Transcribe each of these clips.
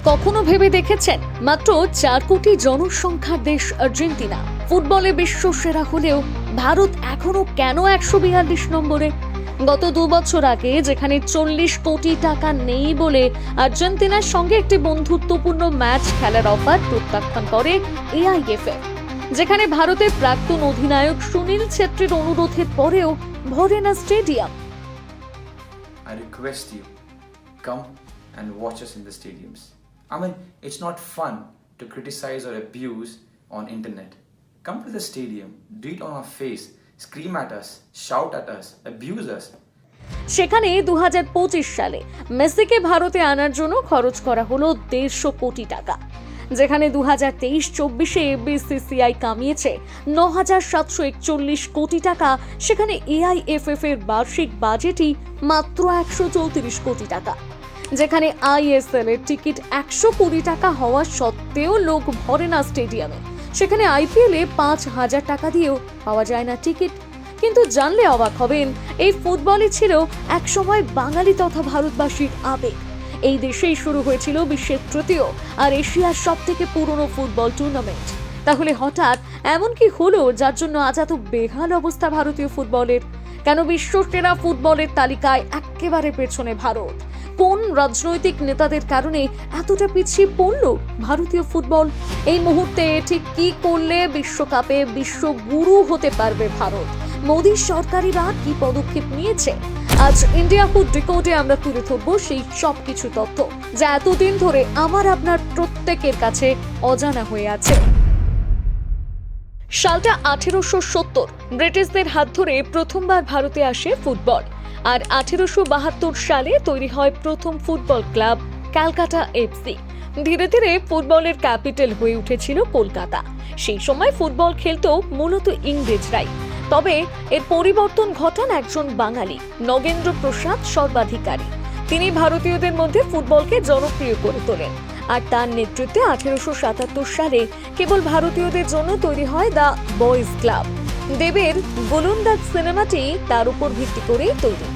কখনো ভেবে দেখেছেন মাত্র 4 কোটি জনসংখ্যার দেশ আর্জেন্টিনা ফুটবলে বিশ্ব সেরা হলেও ভারত এখনো কেন 142 নম্বরে? গত 2 বছর আগে যেখানে 40 কোটি টাকা নেই বলে আর্জেন্টিনার সঙ্গে একটি বন্ধুত্বপূর্ণ ম্যাচ খেলার অফার প্রত্যাখ্যান করে এআইএফএফ, যেখানে ভারতের প্রাক্তন অধিনায়ক সুনীল ছেত্রীর অনুরোধের পরেও ভরে না stadium. I request you, come and watch us in the stadiums. I mean, it's not fun to criticize or abuse on internet. Come to the stadium, do it on our face, scream at us, shout at us, abuse us. সেখানে 2025 সালে মেসিকে ভারতে আনার জন্য খরচ করা হলো 150 কোটি টাকা, যেখানে 2023-24-এ বিসিসিআই কামিয়েছে 9,741 কোটি টাকা। সেখানে এআইএফএফ এর বার্ষিক বাজেটই মাত্র 134 কোটি টাকা, যেখানে আইএসএল এর টিকিট 100 কোটি টাকা হওয়া সত্ত্বেও লোক ভরে না স্টেডিয়ামে। সেখানে আইপিএল এ 5,000 টাকা দিয়েও পাওয়া যায় না টিকিট। কিন্তু জানলে অবাক হবেন, এই ফুটবলই ছিল একসময় বাঙালি তথা ভারতবাসীর আবেগ। এই দেশেই শুরু হয়েছিল বিশ্বের তৃতীয় আর এশিয়ার সব থেকে পুরনো ফুটবল টুর্নামেন্ট। তাহলে হঠাৎ এমন কি হলো যার জন্য আজ এত বেহাল অবস্থা ভারতীয় ফুটবলের? কেন বিশ্ব সেরা ফুটবলের তালিকায় একেবারে পেছনে ভারত? কোন রাজনৈতিক নেতাদের কারণে এতটা পিছিয়ে পড়ল ভারতীয় ফুটবল? এই মুহূর্তে ঠিক কি করলে বিশ্বকাপে বিশ্বগুরু হতে পারবে ভারত? মোদী সরকারিরা কি পদক্ষেপ নিয়েছে? আজ ইন্ডিয়া ফুড ডিকোডে আমরা তুলে ধরবো সেই সবকিছু তথ্য যা এতদিন ধরে আমার আপনার প্রত্যেকের কাছে অজানা হয়ে আছে। সালটা 1870, ব্রিটিশদের হাত ধরে প্রথমবার ভারতে আসে ফুটবল। আর 1872 সালে তৈরি হয় প্রথম ফুটবল ক্লাব ক্যালকাটা এফসি। ধীরে ধীরে ফুটবলের ক্যাপিটাল হয়ে উঠেছিল কলকাতা। সেই সময় ফুটবল খেলতো মূলত ইংরেজরাই, তবে এর পরিবর্তন ঘটান একজন বাঙালি, নগেন্দ্র প্রসাদ সর্বাধিকারী। তিনি ভারতীয়দের মধ্যে ফুটবলকে জনপ্রিয় করে তোলেন, আর তার নেতৃত্বে 1877 সালে কেবল ভারতীয়দের জন্য তৈরি হয় দ্য বয়েজ ক্লাব। দেবের গোলন্দাজ সিনেমাটি তার উপর ভিত্তি করেই তৈরি।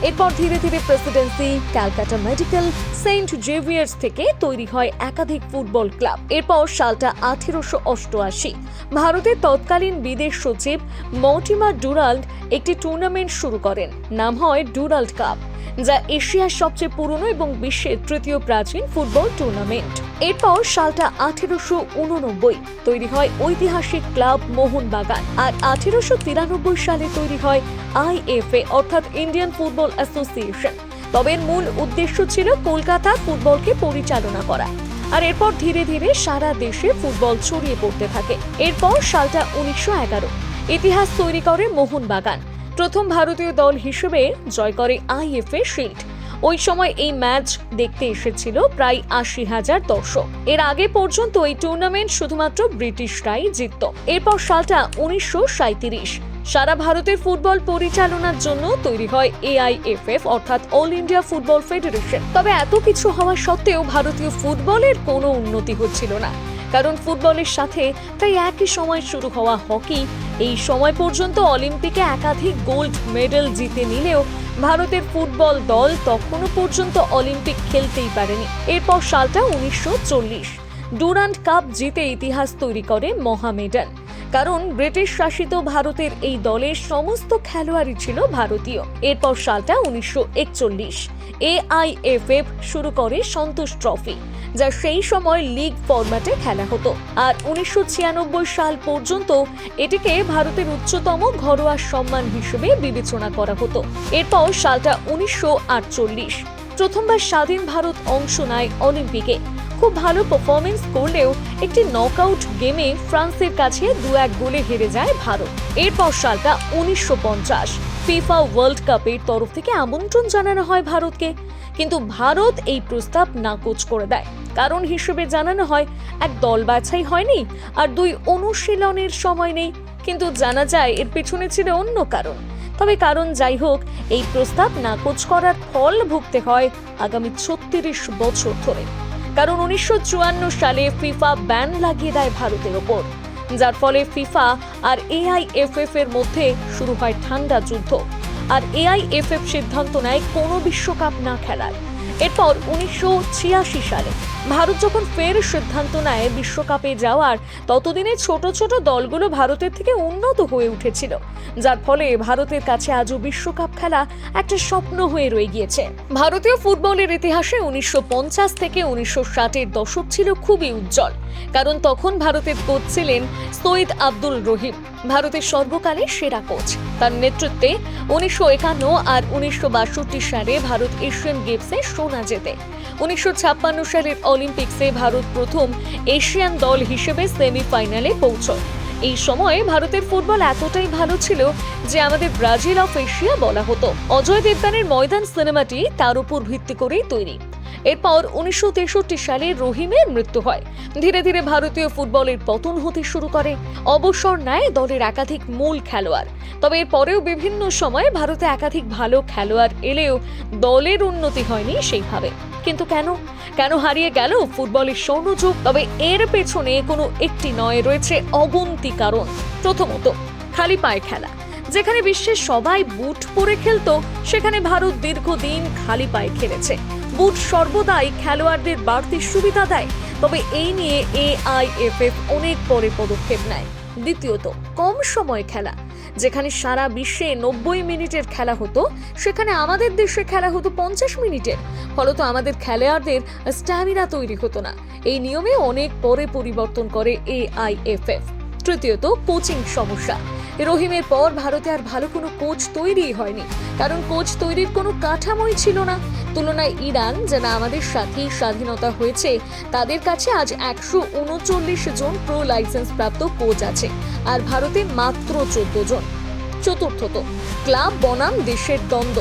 এরপর ধীরে ধীরে Presidency, Calcutta Medical, St Xavier's থেকে তৈরি হয় একাধিক ফুটবল ক্লাব। এরপর সালটা 1888, ভারতের তৎকালীন বিদেশ সচিব মর্টিমার ডুরাল্ড একটি টুর্নামেন্ট শুরু করেন। নাম হয় ডুরাল্ড কাপ, যা এশিয়ার সবচেয়ে পুরনো এবং বিশ্বের তৃতীয় প্রাচীন ফুটবল টুর্নামেন্ট। এরপর সালটা 1889, তৈরি হয় ঐতিহাসিক ক্লাব মোহনবাগান। আর 1893 সালে তৈরি হয় আইএফএ অর্থাৎ ইন্ডিয়ান ফুটবল অ্যাসোসিয়েশন। তবে এর মূল উদ্দেশ্য ছিল কলকাতা ফুটবলকে পরিচালনা করা। আর এরপর ধীরে ধীরে সারা দেশে ফুটবল ছড়িয়ে পড়তে থাকে। এরপর সালটা 1911, ইতিহাস তৈরি করে মোহনবাগান। প্রথম ভারতীয় দল হিসেবে জয় করে আইএফএ শিল্ড। ওই সময় এই ম্যাচ দেখতে এসেছিল প্রায় 80,000 দর্শক। এর আগে পর্যন্ত এই টুর্নামেন্ট শুধুমাত্র ব্রিটিশরাই জিতত। এরপর সালটা 1937, সারা ভারতের ফুটবল পরিচালনার জন্য তৈরি হয় এআইএফএফ অর্থাৎ অল ইন্ডিয়া ফুটবল ফেডারেশন। তবে এত কিছু হওয়া সত্ত্বেও ভারতীয় ফুটবলের কোনো উন্নতি হচ্ছিল না, কারণ ফুটবলের সাথে প্রায় একই সময় শুরু হওয়া হকি এই সময় পর্যন্ত অলিম্পিকে একাধিক গোল্ড মেডেল জিতে নিলেও ভারতের ফুটবল দল তখনও পর্যন্ত অলিম্পিক খেলতেই পারেনি। এরপর সালটা 1940, ডুরান্ড কাপ জিতে ইতিহাস তৈরি করে মোহামেডান। কারণ ব্রিটিশ শাসিত ভারতের এই দলের সমস্ত খেলোয়াড়ই ছিল ভারতীয়। এরপর সালটা 1941, এআইএফএফ শুরু করে সন্তোষ ট্রফি, যা সেই সময় লিগ ফরম্যাটে খেলা হতো। আর 1996 সাল পর্যন্ত এটিকে ভারতের উচ্চতম ঘরোয়া সম্মান হিসেবে বিবেচনা করা হতো। এরপর সালটা 1948, প্রথমবার স্বাধীন ভারত অংশ নেয় অলিম্পিকে। খুব ভালো পারফরমেন্স করলেও একটি নকআউট গেমে ফ্রান্সের কাছে 2-1 গোলে হেরে যায় ভারত। এরপর সালটা 1950, ফিফা ওয়ার্ল্ড কাপের তরফ থেকে আমন্ত্রণ জানানো হয় ভারতকে, কিন্তু ভারত এই প্রস্তাব নাকচ করে দেয়। কারণ হিসেবে জানানো হয় এক দল বাছাই হয়নি আর 2 অনুশীলনের সময় নেই। কিন্তু জানা যায় এর পেছনে ছিল অন্য কারণ। তবে কারণ যাই হোক, এই প্রস্তাব নাকচ করার ফল ভুগতে হয় আগামী 36 বছর ধরে। কারণ 1954 সালে ফিফা ব্যান লাগিয়ে দেয় ভারতের ওপর, যার ফলে ফিফা আর এআইএফএফ এর মধ্যে শুরু হয় ঠান্ডা যুদ্ধ। আর এআইএফএফ সিদ্ধান্ত নেয় কোনো বিশ্বকাপ না খেলার। এরপর 1986 সালে ভারত যখন ফের সিদ্ধান্ত নেয় বিশ্বকাপে যাওয়ার, ততদিনে ছোট ছোট দলগুলো ভারতের থেকে উন্নত হয়ে উঠেছিল, যার ফলে ভারতের কাছে আজও বিশ্বকাপ খেলা একটা স্বপ্ন হয়ে রয়ে গিয়েছে। ভারতীয় ফুটবলের ইতিহাসে 1950 থেকে 1960-এর দশক ছিল খুবই উজ্জ্বল, কারণ তখন ভারতের কোচ ছিলেন সৈয়দ আব্দুল রহিম, ভারতের সর্বকালের সেরা কোচ। তার নেতৃত্বে 1951 আর 1962 সালে ভারত এশিয়ান গেমসে সোনা জেতে। 1956 সালের অলিম্পিক্সে ভারত প্রথম এশিয়ান দল হিসেবে সেমিফাইনালে পৌঁছয়। এই সময়ে ভারতের ফুটবল এতটাই ভালো ছিল যে আমাদের ব্রাজিল অফ এশিয়া বলা হতো। অজয় দেবগানের ময়দান সিনেমাটি তার উপর ভিত্তি করেই তৈরি। এরপর 1963 সালে রহিমের মৃত্যু হয়। ধীরে ধীরে ভারতীয় ফুটবলের পতন হতে শুরু করে। অবসর নেয় দলের একাধিক মূল খেলোয়াড়। তবে এর পরেও বিভিন্ন সময়ে ভারতে একাধিক ভালো খেলোয়াড় এলেও দলের উন্নতি হয়নি সেইভাবে। কিন্তু কেন হারিয়ে গেল ফুটবলের স্বর্ণযুগ? তবে এর পেছনে কোনো একটি নয়, রয়েছে অগুন্তি কারণ। প্রথমত, খালি পায়ে খেলা। যেখানে বিশ্বের সবাই বুট পরে খেলতো, সেখানে ভারত দীর্ঘদিন খালি পায়ে খেলেছে। বুট সর্বদাই খেলোয়াড়দের বাড়তি সুবিধা দেয়, তবে এই নিয়ে AIFF অনেক পরে পদক্ষেপ নেয়। দ্বিতীয়ত, কম সময় খেলা। যেখানে সারা বিশ্বে 90 মিনিটের খেলা হতো, সেখানে আমাদের দেশে খেলা হতো 50 মিনিটের। ফলত আমাদের খেলোয়াড়দের স্ট্যামিনা তৈরি হতো না। এই নিয়মে অনেক পরে পরিবর্তন করে AIFF। তৃতীয়ত, কোচিং সমস্যা। রহিমের পর ভারতে আর ভালো কোনো কোচ তৈরি হয়নি, কারণ কোচ তৈরির কোনো কাঠামোই ছিল না। তুলনায় ইরান, যারা আমাদের সাথেই স্বাধীনতা হয়েছে, তাদের কাছে আজ 139 জন প্রো লাইসেন্স প্রাপ্ত কোচ আছে, আর ভারতে মাত্র 14 জন। চতুর্থত, ক্লাব বনাম দেশের দ্বন্দ্ব।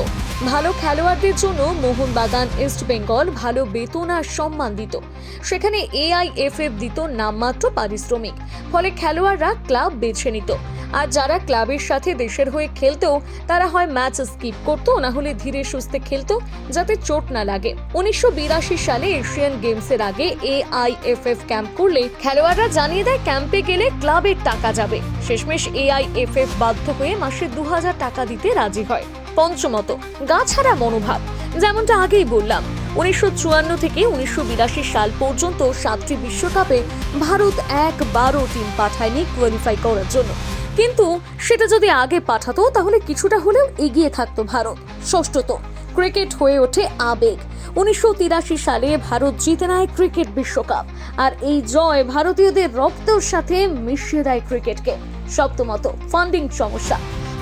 ভালো খেলোয়াড়দের জন্য মোহনবাগান, ইস্ট বেঙ্গল ভালো বেতন আর সম্মান দিত, সেখানে AIFF দিত নামমাত্র পারিশ্রমিক। ফলে খেলোয়াড়রা ক্লাব বেছে নিত, আর যারা ক্লাবের সাথে দেশের হয়ে খেলতো তারা হয় ম্যাচ স্কিপ করতো, না হলে ধীরে সুস্থে খেলতো যাতে চোট না লাগে। 1982 সালে এশিয়ান গেমসের আগে AIFF ক্যাম্প করলে খেলোয়াড়রা জানিয়ে দেয় ক্যাম্পে গেলে ক্লাবের টাকা যাবে। শেষমেশ AIFF বাধ্য হয়ে মাসে 2000 টাকা দিতে রাজি হয়। পঞ্চমত, গা ছাড়া মনোভাব। যেমনটা আগেই বললাম, 1954 থেকে 1982 সাল পর্যন্ত 7টি বিশ্বকাপে ভারত একবারও টিম পাঠায়নি কোয়ালিফাই করার জন্য। কিন্তু সেটা যদি আগে পাঠাতো তাহলে কিছুটা হলেও এগিয়ে থাকতো ভারত। ষষ্ঠত, ক্রিকেট হয়ে ওঠে আবেগ। 1983 সালে ভারত জিতে নেয় ক্রিকেট বিশ্বকাপ, আর এই জয় ভারতীয়দের রক্তের সাথে মিশিয়ে দেয় ক্রিকেটকে। সপ্তমত, ফান্ডিং সমস্যা।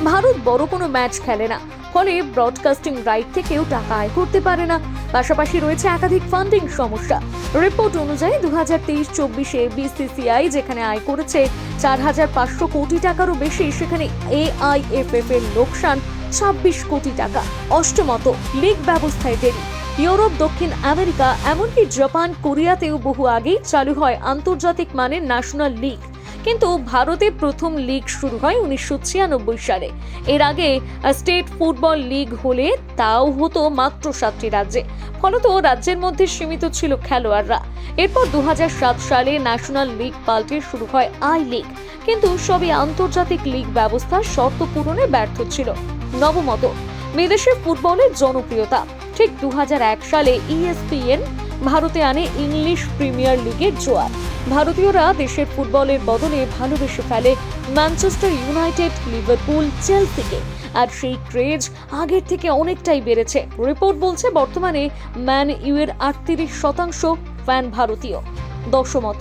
ভারত বড় কোনো ম্যাচ খেলে না, ফলে ব্রডকাস্টিং রাইট থেকেও টাকা আয় করতে পারে না। পাশাপাশি রয়েছে একাধিক ফান্ডিং সমস্যা। রিপোর্ট অনুযায়ী 2023-24-এ BCCI যেখানে আয় করেছে 4500 কোটি টাকারও বেশি, সেখানে AIFF এর লোকসান 26 কোটি টাকা। অষ্টমত, লিগ ব্যবস্থায় দেরি। ইউরোপ, দক্ষিণ আমেরিকা, এমনকি জাপান, কোরিয়াতেও বহু আগেই চালু হয় আন্তর্জাতিক মানের ন্যাশনাল লিগ, কিন্তু ভারতে প্রথম লিগ শুরু হয় 1996 সালে। এর আগে স্টেট ফুটবল লিগ হলে তাও হতো মাত্র 7টি রাজ্যে, ফলত রাজ্যের মধ্যে সীমিত ছিল খেলোয়াড়রা। এরপর 2007 সালে ন্যাশনাল লিগ পাল্টে শুরু হয় আই লিগ, কিন্তু সবই আন্তর্জাতিক লিগ ব্যবস্থার শর্ত পূরণে ব্যর্থ ছিল। নবমত, বিদেশে ফুটবলের জনপ্রিয়তা। ঠিক 2001 সালে ESPN ভারতে আনে ইংলিশ প্রিমিয়ার লিগের জোয়ার। ভারতীয়রা দেশের ফুটবলের বদলে ভালোবেসে ফেলে ম্যানচেস্টার ইউনাইটেড, লিভারপুল, চেলসিকে, আর সেই ক্রেজ আগের থেকে অনেকটাই বেড়েছে। রিপোর্ট বলছে বর্তমানে ম্যান ইউয়ের 38% ফ্যান ভারতীয়। দশমত,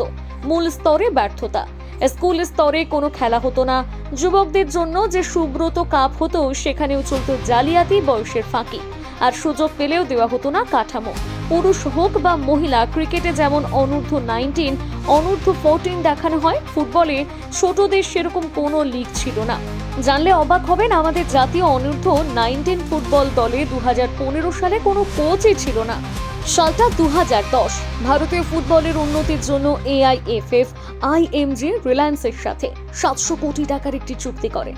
মূল স্তরে ব্যর্থতা। স্কুল স্তরে কোনো খেলা হতো না। যুবকদের জন্য যে সুব্রত কাপ হতো, সেখানেও চলতো জালিয়াতি, বয়সের ফাঁকি, আর সুযোগ পেলেও দেওয়া হতো না কাঠামো। পুরুষ হোক বা মহিলা, ক্রিকেটে যেমন অনূর্ধ্ব-19, অনূর্ধ্ব-14 দেখানো হয়, ফুটবলে ছোটদের সেরকম কোনো লিগ ছিল না। জানলে অবাক হবেন, আমাদের জাতীয় অনূর্ধ্ব-19 ফুটবল দলে 2015 সালে কোনো কোচই ছিল না। সালটা 2010। ভারতীয় ফুটবলের উন্নতির জন্য AIFF IMG রিলায়েন্সের সাথে 700 কোটি টাকার একটি চুক্তি করে।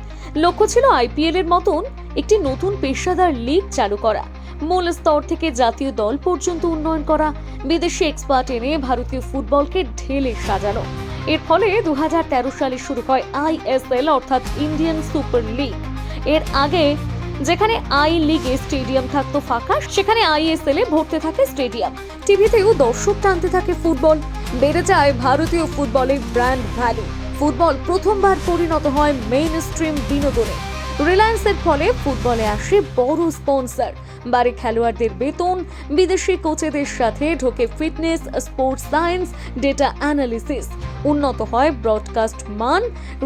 লক্ষ্য ছিল IPL এর মতন একটি নতুন পেশাদার লিগ চালু করা, মূল স্তর থেকে জাতীয় দল পর্যন্ত উন্নয়ন করা, বিদেশি এক্সপার্ট এনে ভারতীয় ফুটবলকে ঢেলে সাজানো। এর ফলে 2013 সালে শুরু হয় ISL অর্থাৎ ইন্ডিয়ান সুপার লিগ। এর আগে যেখানে আই লিগে স্টেডিয়াম থাকতো ফাঁকা, সেখানে আইএসএল এ ভরতে থাকে স্টেডিয়াম। টিভিতেও দর্শক টানতে থাকে ফুটবল। বেড়ে যায় ভারতীয় ফুটবলের ব্র্যান্ড ভ্যালু। ফুটবল প্রথমবার পরিণত হয় মেইন স্ট্রিম বিনোদনে। রিলায়েন্সের ফলে ফুটবলে আসে বড় স্পন্সর, বাড়ে খেলোয়াড়দের বেতন, বিদেশি কোচেদের সাথে ঢোকে fitness, sports science, data analysis. উন্নত হয় ব্রডকাস্ট মান।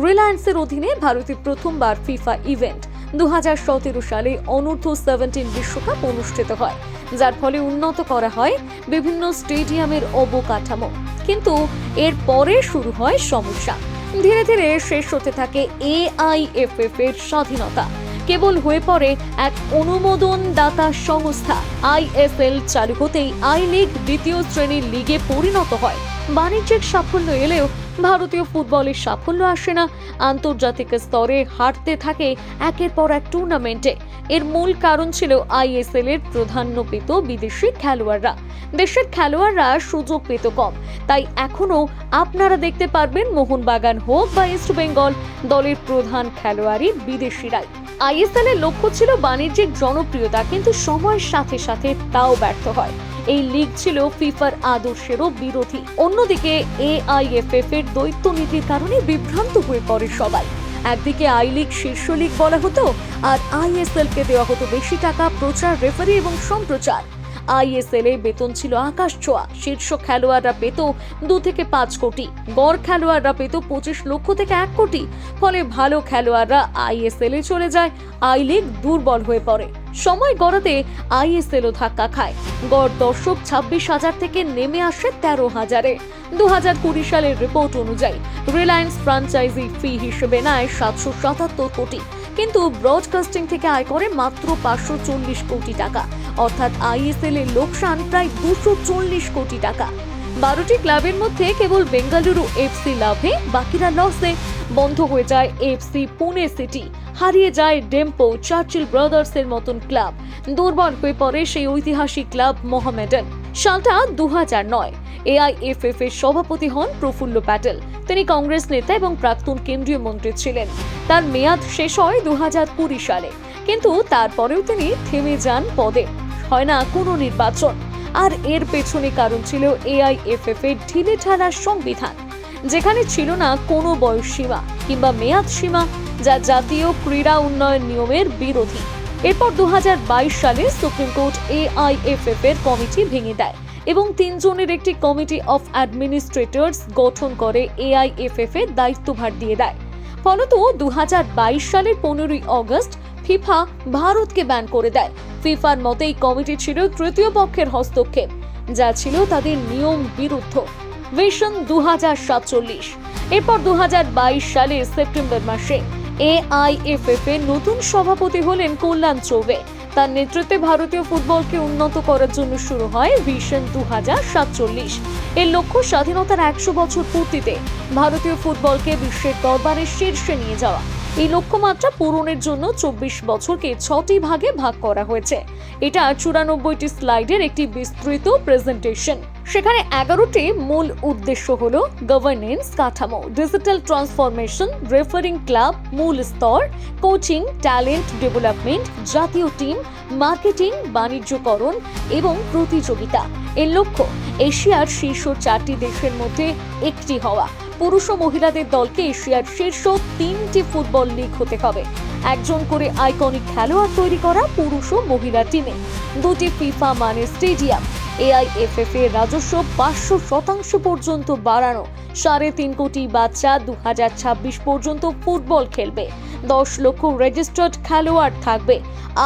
রিলায়েন্সের অধীনে ভারতে প্রথমবার ফিফা ইভেন্ট 2017 সালে অনূর্ধ্ব-17 বিশ্বকাপ অনুষ্ঠিত হয়, যার ফলে উন্নত করা হয় বিভিন্ন স্টেডিয়ামের অবকাঠামো। কিন্তু এর পরে শুরু হয় সমস্যা। ধীরে ধীরে শেষ হতে থাকে এআইএফএফ এর স্বাধীনতা। কেবল হয়ে পড়ে এক অনুমোদনদাতা সংস্থা। আইএসএল চালু হতেই আই লিগ দ্বিতীয় শ্রেণীর লিগে পরিণত হয়। বাণিজ্যিক সাফল্য এলেও ভারতীয় ফুটবলের সাফল্য আসে না। আন্তর্জাতিক স্তরে হারতে থাকে একের পর এক টুর্নামেন্টে। এর মূল কারণ ছিল আইএসএল এর প্রাধান্য পেত বিদেশি খেলোয়াড়রা। দেশের খেলোয়াড়রা সুযোগ পেত কম। তাই এখনো আপনারা দেখতে পারবেন মোহনবাগান হোক বা ইস্ট বেঙ্গল, দলের প্রধান খেলোয়াড়ই বিদেশিরাই। আইএসএল এর লক্ষ্য ছিল বাণিজ্যিক জনপ্রিয়তা, কিন্তু সময়ের সাথে সাথে তাও ব্যর্থ হয়। এই লিগ ছিল ফিফার আদর্শেরও বিরোধী। অন্যদিকে এআইএফএফ এর দ্বৈত নীতির কারণে বিভ্রান্ত হয়ে পড়ে সবাই। একদিকে আই লিগ শীর্ষ লিগ বলা হতো, আর আইএসএল কে দেওয়া হতো বেশি টাকা, প্রচার, রেফারি এবং সম্প্রচার। আইএসএল এ বেতন ছিল আকাশ ছোঁয়া। শীর্ষ খেলোয়াড়রা পেত 2 থেকে 5 কোটি, গড় খেলোয়াড়রা পেত 25 লক্ষ থেকে 1 কোটি। ফলে ভালো খেলোয়াড়রা আইএসএল এ চলে যায়, আই লিগ দুর্বল হয়ে পড়ে। সময় গড়াতে আইএসএল ও ধাক্কা খায়। গড় দর্শক 26,000 থেকে নেমে আসে 13,000-এ। 2020 সালের রিপোর্ট অনুযায়ী রিলায়েন্স ফ্র্যাঞ্চাইজি ফি হিসেবে নেয় 777 কোটি, কিন্তু ব্রডকাস্টিং থেকে আয় করে মাত্র 540 কোটি টাকা। অর্থাৎ আইএসএল এর লোকসান প্রায় 240 কোটি টাকা। 12টি ক্লাবের মধ্যে কেবল বেঙ্গালুরু এফসি লাভে, বাকিরা লসে। বন্ধ হয়ে যায় এফসি পুনে সিটি, হারিয়ে যায় ডেম্পো, চার্চিল ব্রাদার্সের মতন ক্লাব। দুর্বল হয়ে পড়ে সেই ঐতিহাসিক ক্লাব মোহামেডান। সালটা 2009। এআইএফএফ এর সভাপতি হন প্রফুল্ল প্যাটেল। তিনি কংগ্রেস নেতা এবং প্রাক্তন কেন্দ্রীয় মন্ত্রী ছিলেন। তার মেয়াদ শেষ হয় 2020 সালে, কিন্তু তারপরেও তিনি থেমে যান পদে। হয় না কোনো নির্বাচন। আর এর পেছনে কারণ ছিল এআইএফএফ এর ঢিলেঢালা সংবিধান, যেখানে ছিল না কোনো বয়স সীমা কিংবা মেয়াদ সীমা, যা জাতীয় ক্রীড়া উন্নয়ন নিয়মের বিরোধী। এরপর 2022 সালে সুপ্রিম কোর্ট এআইএফএফ এর কমিটি ভেঙে দেয় এবং 3 জনের একটি কমিটি অফ অ্যাডমিনিস্ট্রেটরস গঠন করে এআইএফএফ এর দায়িত্বভার দিয়ে দেয়। ফলত 2022 সালের 15ই আগস্ট ফিফা ভারতকে ব্যান করে দেয়। ফিফার মতে এই কমিটি ছিল তৃতীয় পক্ষের হস্তক্ষেপ, যা ছিল তাদের নিয়ম বিরুদ্ধ। ভিশন 2047। এরপর 2022 সালের সেপ্টেম্বর মাসে এআইএফএফ এর নতুন সভাপতি হলেন কল্যাণ চৌবে। তার নেতৃত্বে ভারতীয় ফুটবলকে উন্নত করার জন্য শুরু হয় ভিশন 2047। এর লক্ষ্য স্বাধীনতার 100 বছর পূর্তিতে ভারতীয় ফুটবলকে বিশ্বের দরবারে শীর্ষে নিয়ে যাওয়া। এই লক্ষ্যমাত্রা পূরণের জন্য 24 বছরকে 6টি ভাগে ভাগ করা হয়েছে। এটা 94টি স্লাইডের একটি বিস্তৃত প্রেজেন্টেশন। সেখানে 11টি মূল উদ্দেশ্য হলো গভর্নেন্স কাঠামো, ডিজিটাল ট্রান্সফরমেশন, রেফারিং ক্লাব, মূল স্তর, কোচিং, ট্যালেন্ট ডেভেলপমেন্ট, জাতীয় টিম, মার্কেটিং, বাণিজ্যকরণ এবং প্রতিযোগিতা। এর লক্ষ্য এশিয়ার শীর্ষ 4টি দেশের মধ্যে একটি হওয়া। পুরুষ ও মহিলাদের দলকে এশিয়ার শীর্ষ 3টি ফুটবল লিগ হতে হবে। একজন করে আইকনিক খেলোয়াড় তৈরি করা পুরুষ ও মহিলা টিমে। 2টি ফিফা মানের স্টেডিয়াম। এআইএফএফ এর রাজস্ব 500% পর্যন্ত বাড়ানো। 3.5 কোটি বাচ্চা 2026 পর্যন্ত ফুটবল খেলবে। 10 লক্ষ রেজিস্টার্ড খেলোয়াড় থাকবে।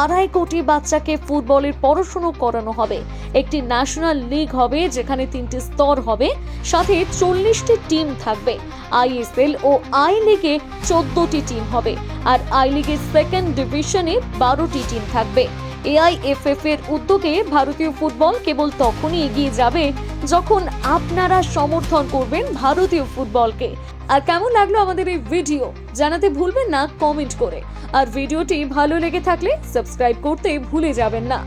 2.5 কোটি বাচ্চাকে ফুটবলের পড়াশোনা করানো হবে। একটি ন্যাশনাল লিগ হবে, যেখানে 3টি স্তর হবে, সাথে 40টি টিম থাকবে। আইএসএল ও আই লিগে 14টি টিম হবে, আর আই লিগের সেকেন্ড ডিভিশনে 12টি টিম থাকবে। এআইএফএফ এর উদ্যোগে ভারতীয় ফুটবল কেবল তখনই এগিয়ে যাবে যখন আপনারা সমর্থন করবেন ভারতীয় ফুটবলকে। আর কেমন লাগলো আমাদের এই ভিডিও জানাতে ভুলবেন না কমেন্ট করে। আর ভিডিওটি ভালো লেগে থাকলে সাবস্ক্রাইব করতে ভুলে যাবেন না।